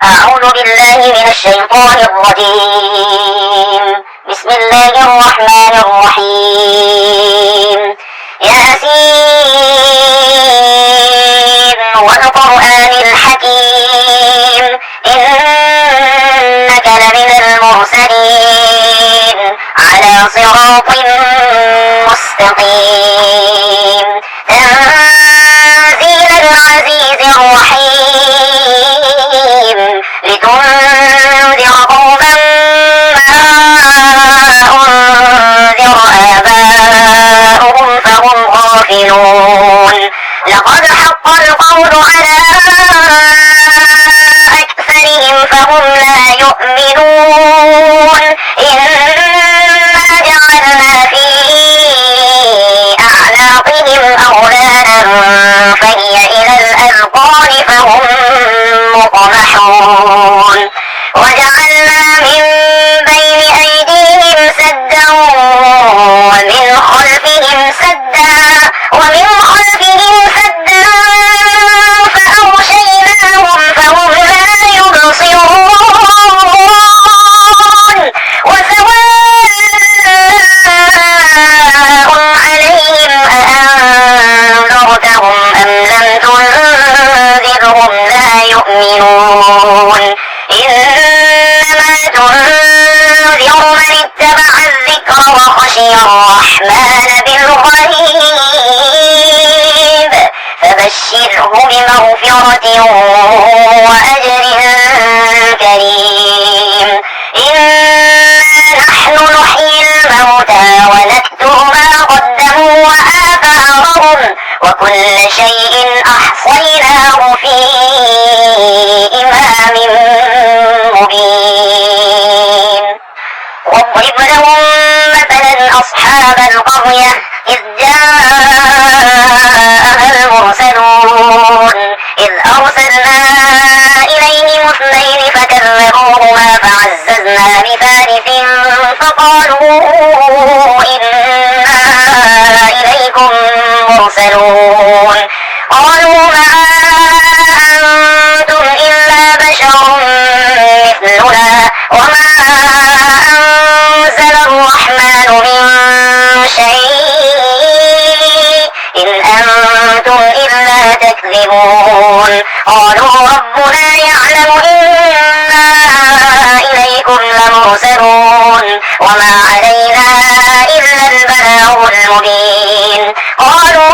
أعوذ بالله من الشيطان الرجيم. بسم الله الرحمن الرحيم. ياسين والقرآن الحكيم إنك لمن المرسلين على صراط مستقيم تنزيل العزيز الرحيم لتنذر قوما ما أنذر آباؤهم فهم غافلون. لقد حق القول على أكثرهم فهم لا يؤمنون. إنا جعلنا في أعناقهم أغلالا فهي إلى الأذقان فهم مقمحون. وجعلنا من بين أيديهم سدا ومن خلفهم سدا فأغشيناهم فهم لا يبصرون. وسواء عليهم أأنذرتهم أم لم تنذرهم لا يؤمنون. إنما تنذر من اتبع الذكر وخشي الرحمن بالغيب فبشره بمغفرة وأجر كريم. إنا نحن نحيي الموتى ونكتب ما قدموا وآثارهم وكل شيء أحصيناه في إمام مبين. واضرب لهم مثلا أصحاب القرية إذ جاءها المرسلون إذ أرسلنا إليهم اثنين فكذبوهما فعززنا بثالث فقالوا إنا إليكم مرسلون. قالوا ما أنتم إلا بشر مثلنا وما أنزل الرحمن من شيء إن أنتم إلا تكذبون. قالوا ربنا يعلم إنا إليكم لمرسلون وما علينا إلا البلاغ المبين. قالوا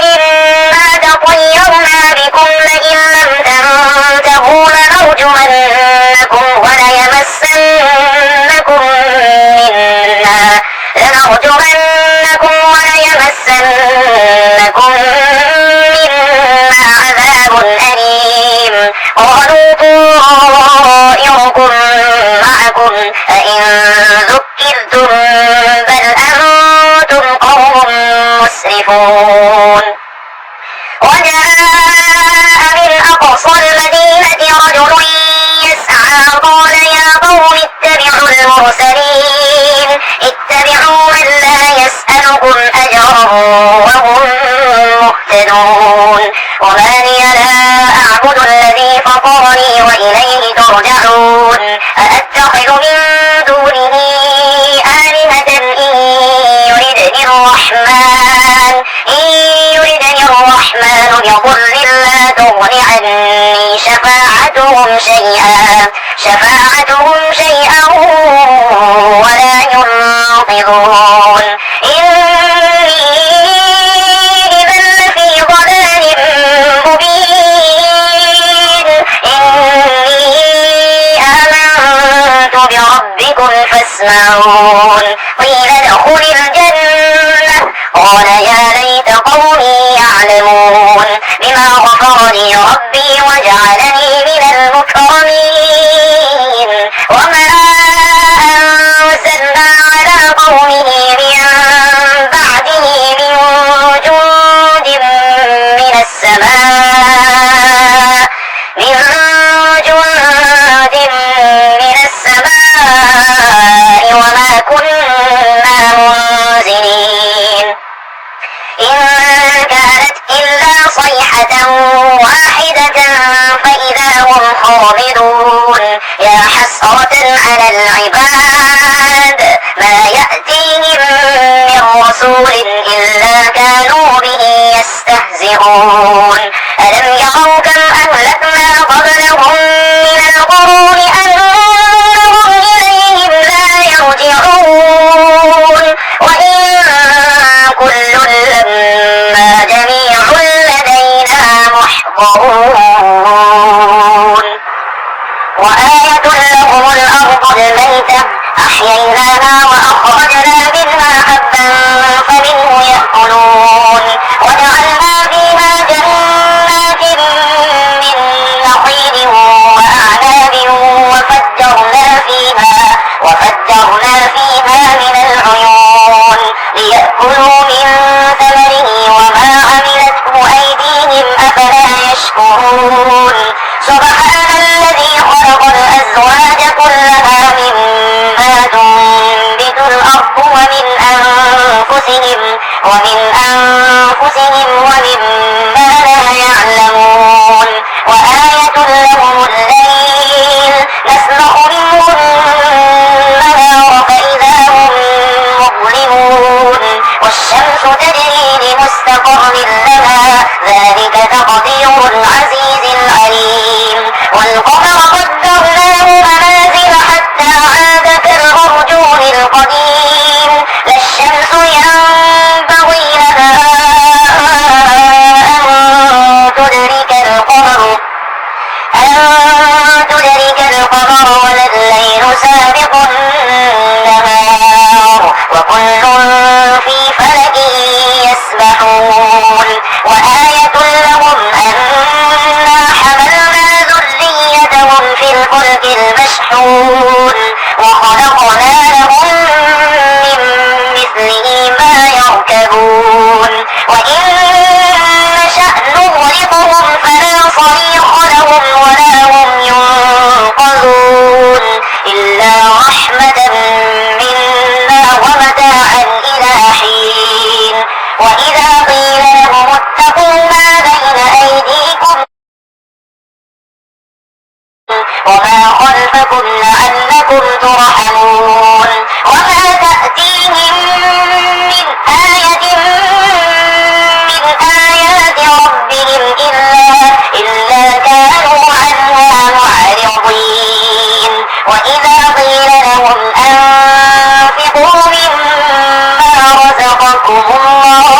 إنا تطيرنا بكم لئن لم تنتهوا لنرجمنكم وليمسنكم منا عذاب أليم. قالوا طائركم معكم أئن ذكرتم بل أنتم قوم مسرفون. وجاء من أقصى المدينة رجل يسعى قال يا قوم اتبعوا المرسلين اتبعوا من لا يسألكم أجرا وهم مهتدون. وما لي لا أعبد الذي فطرني وإليه ترجعون. أأتخذ من دونه آلهة إن يردني الرحمن بضر لا تغن عني شفاعتهم شيئا ولا ينقذون. إني إذا لفي ضلال مبين. إني آمنت بربكم فاسمعون. قيل ادخل الجنة قال يا ليت قومي يعلمون بما غفر لي ربي وجعلني من المكرمين. وما أنزلنا على قومه من بعده من جند من السماء وما كنا منزلين. إن كانت إلا صيحة واحدة معرضون يا حسرة على العباد ما يأتيهم من رسول إلا كانوا به يستهزئون ألم يروا كم أهلكنا قبلهم من القرون أنهم إليهم لا يرجعون وإن كل لما جميع لدينا محضرون وآية لهم الأرض الميتة أحييناها وأخرجنا منها حبا فمنه يأكلون وجعلنا فيها جنات من نخيل وأعناب وفجرنا فيها من العيون ليأكلوا من ثمره وما عملته أيديهم أفلا يشكرون سبحان الذي خلق الأزواج كلها مما تنبت الأرض ومن أنفسهم ومما لا يعلمون وآية لهم الليل نسلخ منه النهار فإذا هم مظلمون والشمس تجري لمستقر لها ذلك تقدير العزيز العليم والقمر قدرناه منازل حتى عاد كالعرجون القديم لا الشمس ينبغي لها أن تدرك القمر ولا الليل سابق النهار وكل في فلك يسبحون وآية لهم أنا حملنا ذريتهم في الفلك المشحون وخلقنا لهم من مثله ما يركبون وإن نشأ نغرقهم فلا صريخ لهم ولا هم ينقذون إلا رحمة منا ومتاعا إلى حين وإذا قيل لهم اتقوا ما بين أيديكم وما خلفكم لعلكم ترحمون وما تأتيهم من آية من آيات ربهم إلا كانوا عنها معرضين وإذا قيل لهم أنفقوا مما رزقكم الله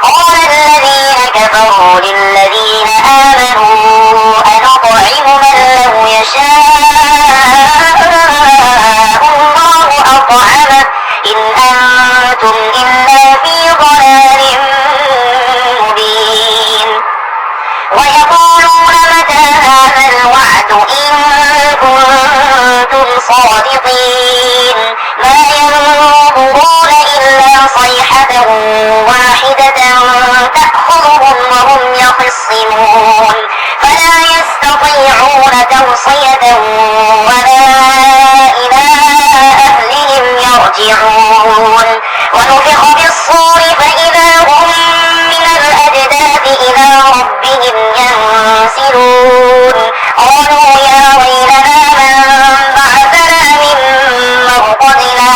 قال الذين كفروا للذين آمنوا أنطعم من لو يشاء الله أطعمه إن أنتم إلا في ضلال مبين ويقولون متى هذا الوعد إن كنتم صادقين ما ينظرون إلا صيحة واحدة تأخذهم وهم يخصمون فلا يستطيعون توصية ولا إلى أهلهم يرجعون ونفخ بالصور فإذا هم من الأجداث إلى ربهم ينسلون قالوا يا ويلنا من بعثنا من مرقدنا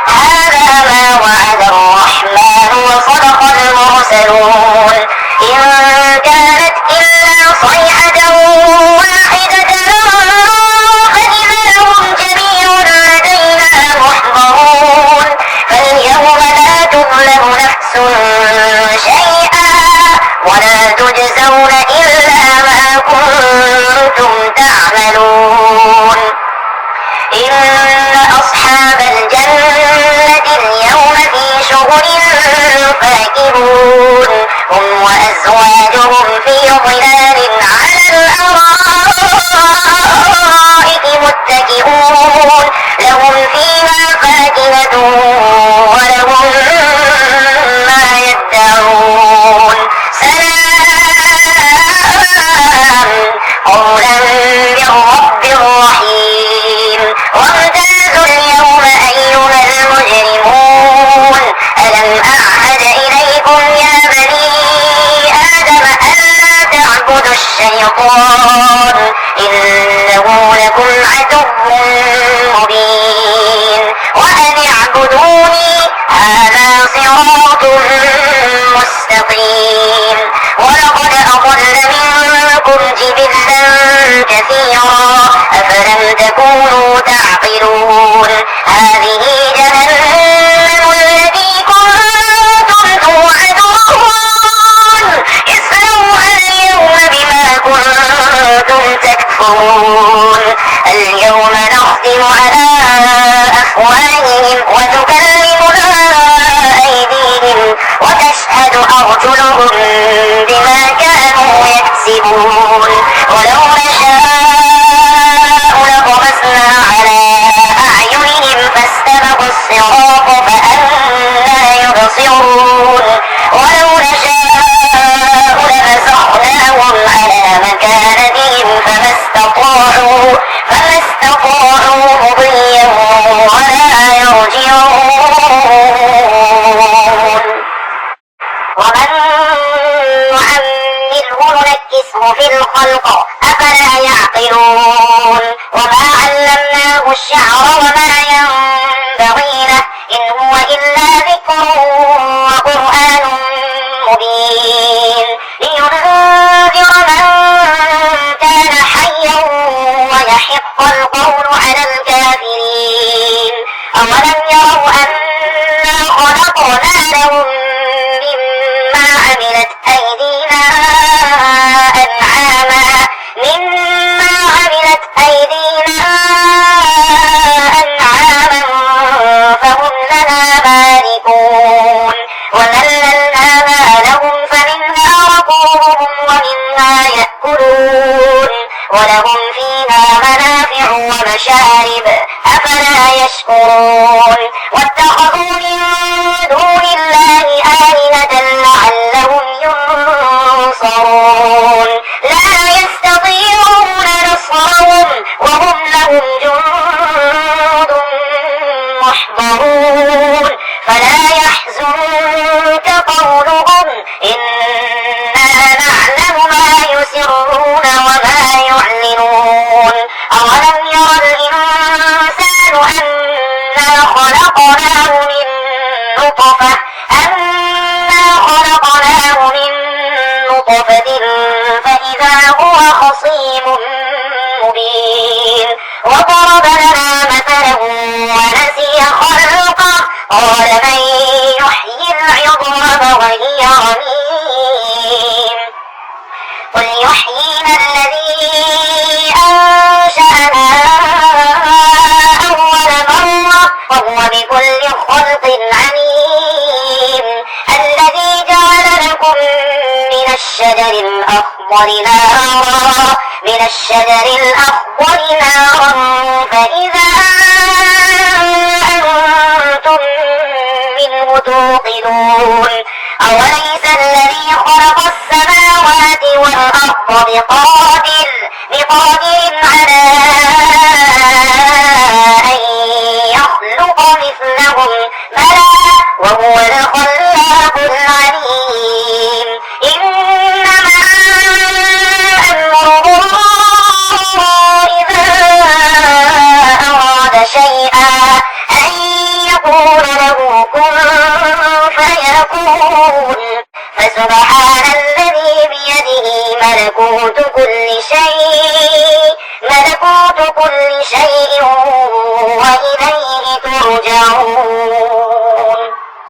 هذا ما وعد الرحمن وصدق المرسلون إن كانت إلا صيحة واحدة فإذا هم جميع لدينا محضرون فاليوم لا تظلم نفس شيئا ولا تجزون إلا ما كنتم تعملون إن أصحاب الجنة اليوم في شغل فاكهون هم وأزواجهم في ظلال على الأرائك متكئون لهم فيها فاكهة ولهم ما يدعون سلام قولا من رب رحيم وامتازوا اليوم أيها المجرمون ألم أعهد إليكم يا بني آدم ألا تعبدوا يبصرون اليوم نختم على أفواههم وتكلمنا أيديهم وتشهد أرجلهم بما كانوا يكسبون ولو نشاء لطمسنا على أعينهم فاستبقوا الصراط فأنى يبصرون ولو نشاء لمسخناهم على مكانتهم فما استطاعوا مضيا ولا يرجعون ومن نعمره ننكسه في الخلق أفلا يعقلون وما علمناه الشعر وما ينبغي له إن هو إلا ذكر وقرآن مبين لينذر من كان حيا ويحق القول على الكافرين أولم يروا أنا خلقنا لهم مما عملت أيدينا أنعاما فهم لنا مالكون وذللناها لهم فمنها ركوبهم ومنها يأكلون ولهم فيها منافع ومشارب أفلا يشكرون واتخذوا من دون الله آلهة لعلهم ينصرون لا يستطيعون نصرهم وهم لهم جند محضرون فلا يحزنك قولهم إنا نعلم ما يسرون وما يعلنون أولم ير الإنسان أنا خلقناه من نطفة فإذا هو خصيم مبين وضرب لنا مثلا ونسي خلقه قال من يحيي العظام وهي رميم قل يحييها الذي أنشأها أول مرة وهو بكل خلق عليم الذي جعل لكم من الشجر الأخضر نارا فإذا أنتم منه توقدون أوليس الذي خلق السماوات والأرض بقادر على أن يخلق مثلهم بلى وهو الخلاق العليم إنما أمره إذا أراد شيئا أن يقول له كن فيكون فسبحان الذي بيده ملكوت كل شيء وإليه ترجعون